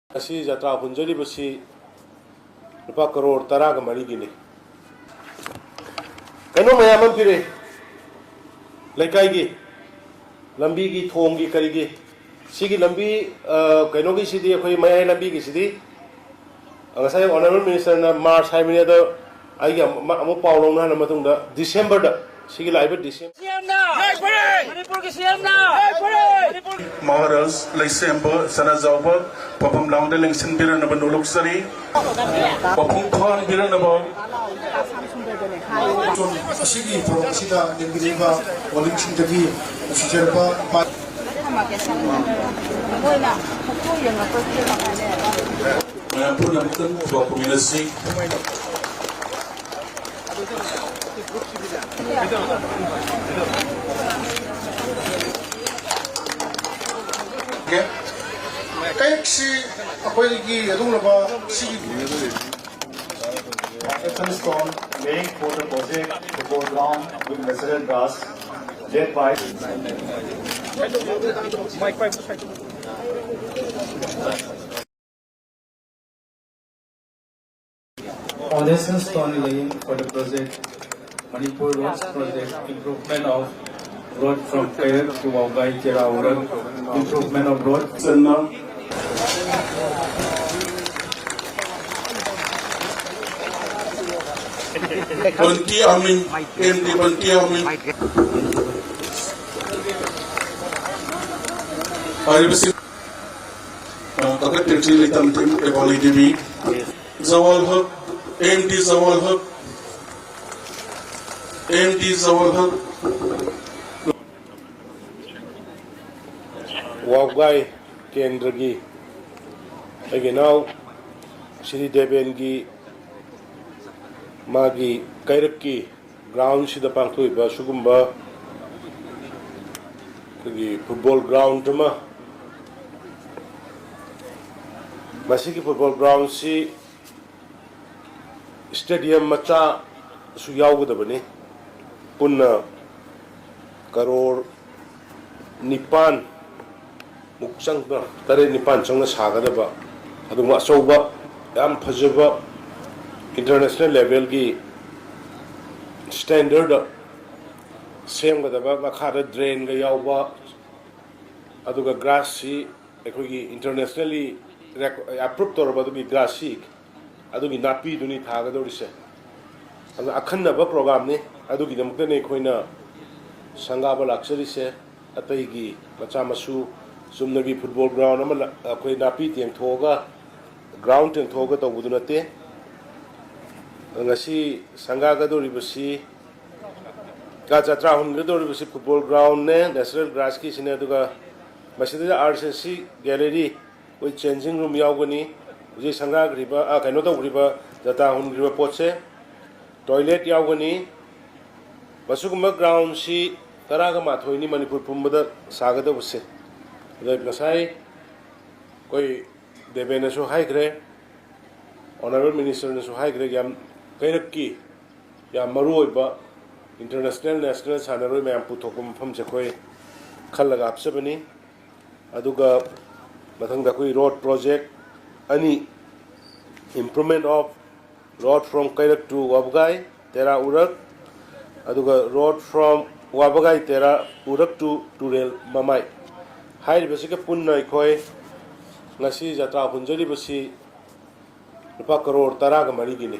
Asi jatra hunjari basi lupa crore tara ga mari gini. Kano mayam pire laikai gi lambi gi thong gi kari gi sigi lambi kano gi sidi khoi mayai lambi gi sidi ngasai honorable minister na march hai mine da ai ga amu paulong na matung da december da sigi laiba december Manipur ki CM na Maharaj Laisemba Sanazauba Papam Lang de Lingsin Biren of Nuluk Sari Papum Khan Biren of Sigi from Sida Ningriva Wallington Devi Sijerba Mayapur Namkan Bapuminasi Keirak Kangjeibung laying for the project to go down with natural grass led by foundation stone laying for the project Manipur Roads project improvement of road from Keirak to Waugai Kera improvement of road. Banti Amin MD Banti Amin Aribasi Kakat Tetri Litam Tim Eboli Devi Zawal Haq MD Zawal Haq MD Zawal Haq Waugai Kendra gi again now Shri Debengi Magi Keirak ki ground sida pangthui ba sugumba ki football ground ma masiki football ground si stadium macha su yaugudabani punna crore nipan mukchang ba tare nipan changna sagadaba aduma achouba yam phajaba international level ki standard same ga daba makhara drain ga yauba aduga grass si ekhogi internationally approved torba du grass si adugi napi duni thaga dorise adu akhanna ba program ni adugi namukta ne khoina sangaba laksari se atai gi macha masu sumnagi football ground ama khoi napi tiang thoga ground tiang thoga to budunate ngasi sangaga doribasi ka jatra hunkhre doribasi football ground ne natural grass ki sine aduga masida RCC gallery with changing room yaugani uji sanga griba kaino to griba jatra hunkhre potse toilet yaugani masugumba ground si taraga mathoini manipur pumbada sagada busse da ngasai koi debena so haigre honorable minister ne so haigre yam Keirak ki yam maroi ba international national sanaroi mayam puthokpa mafam se khoi khallaga apsabani aduga mathangda koi road project ani improvement of road from Keirak to Waugai tera urak aduga road from Waugai tera urak to Turel Mamai hai basika punna khoi ngasi jatra hunjari basi lupa crore tara ga mari gini